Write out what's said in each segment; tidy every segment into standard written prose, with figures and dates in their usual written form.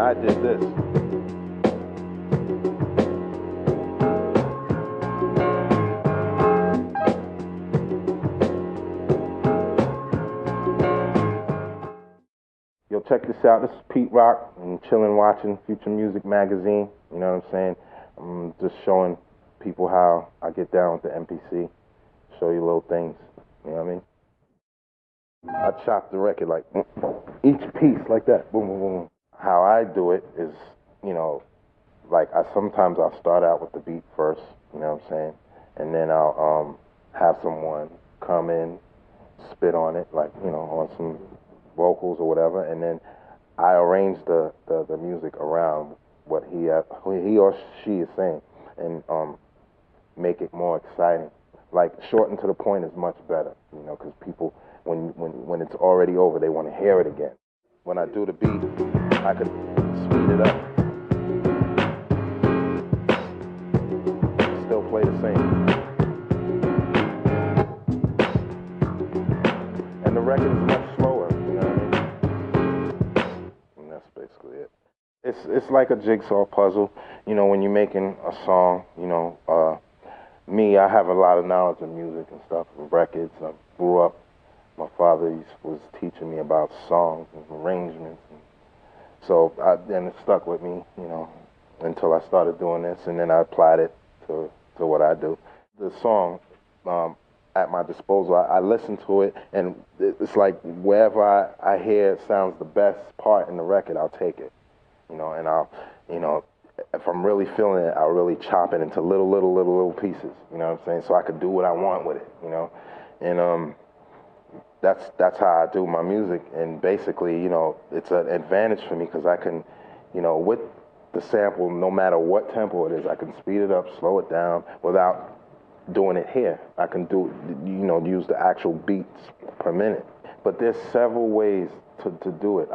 I did this. Yo, check this out. This is Pete Rock. I'm chilling watching Future Music Magazine. You know what I'm saying? I'm just showing people how I get down with the MPC. Show you little things. You know what I mean? I chop the record like each piece like that. Boom, boom, boom. How I do it is, you know, like sometimes I'll start out with the beat first. You know what I'm saying? And then I'll have someone come in, spit on it, like, you know, on some vocals or whatever, and then I arrange the music around what he or she is saying, and make it more exciting. Like, shorten to the point is much better, you know, because people, when it's already over, they want to hear it again. When I do the beat, I could speed it up, still play the same, and the record is much slower. Basically it. It's like a jigsaw puzzle. You know, when you're making a song, you know, me, I have a lot of knowledge of music and stuff, and records. I grew up, my father was teaching me about songs and arrangements. And so then it stuck with me, you know, until I started doing this, and then I applied it to what I do. The song, at my disposal, I listen to it, and it's like wherever I hear it sounds the best part in the record, I'll take it, you know, and I'll, you know, if I'm really feeling it, I'll really chop it into little pieces, you know what I'm saying, so I could do what I want with it, you know, and that's how I do my music, and basically, you know, it's an advantage for me because I can, you know, with the sample, no matter what tempo it is, I can speed it up, slow it down without doing it here. I can do, you know, use the actual beats per minute. But there's several ways to do it.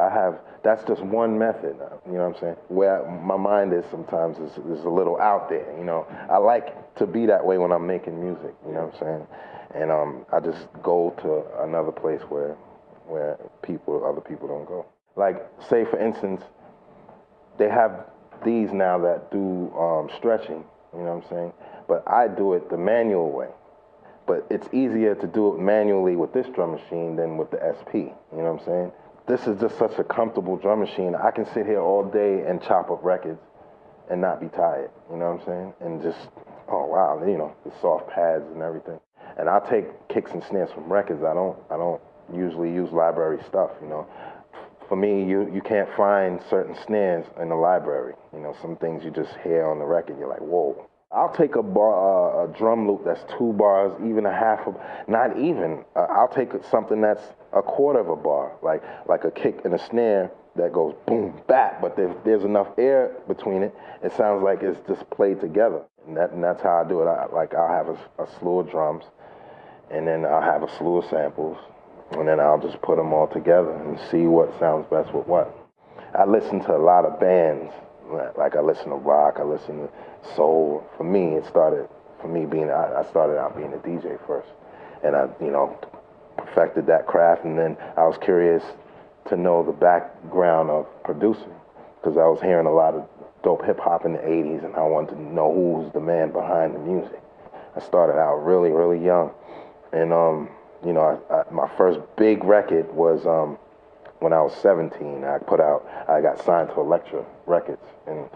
That's just one method, you know what I'm saying? Where my mind is sometimes is a little out there, you know. I like to be that way when I'm making music, you know what I'm saying? And I just go to another place where other people don't go. Like, say for instance, they have these now that do stretching, you know what I'm saying? But I do it the manual way. But it's easier to do it manually with this drum machine than with the SP, you know what I'm saying? This is just such a comfortable drum machine. I can sit here all day and chop up records and not be tired, you know what I'm saying? And just, oh wow, you know, the soft pads and everything. And I'll take kicks and snares from records. I don't usually use library stuff, you know. For me, you can't find certain snares in the library. You know, some things you just hear on the record, you're like, whoa. I'll take a drum loop that's 2 bars, even a half of, not even. I'll take something that's a quarter of a bar, like a kick and a snare that goes boom, bap, but there's enough air between it. It sounds like it's just played together, and that's how I do it. I'll have a slew of drums, and then I'll have a slew of samples, and then I'll just put them all together and see what sounds best with what. I listen to a lot of bands. Like, I listen to rock, I listen to soul. For me, I started out being a DJ first, and I, you know, perfected that craft, and then I was curious to know the background of producing, because I was hearing a lot of dope hip hop in the 80s, and I wanted to know who was the man behind the music. I started out really young, and you know, my first big record was when I was 17. I got signed to Elektra Records and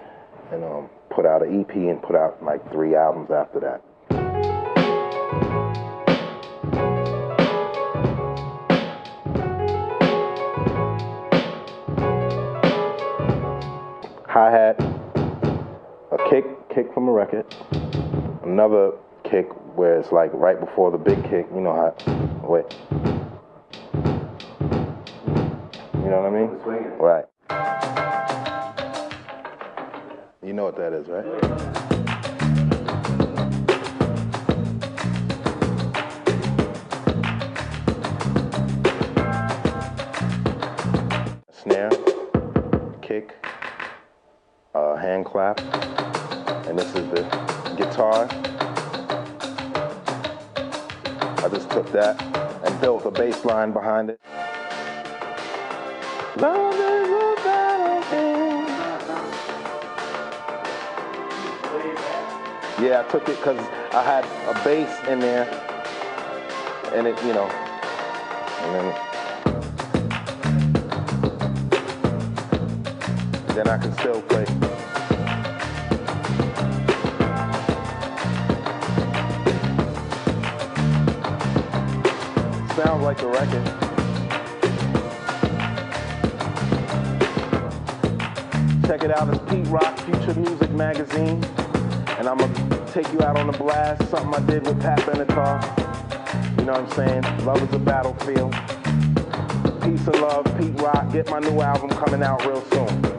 put out an EP and put out like 3 albums after that. Hi-hat, a kick from a record, another kick where it's like right before the big kick, you know how, wait. You know what I mean? Right. You know what that is, right? Snare, kick, hand clap, and this is the guitar. I just took that and built a bass line behind it. Love is a battlefield. Yeah, I took it because I had a bass in there, and it, you know, and then I can still play. Sounds like a record. Check it out, it's Pete Rock, Future Music Magazine. And I'm gonna take you out on the blast, something I did with Pat Benatar. You know what I'm saying? Love is a battlefield. Peace and love, Pete Rock. Get my new album coming out real soon.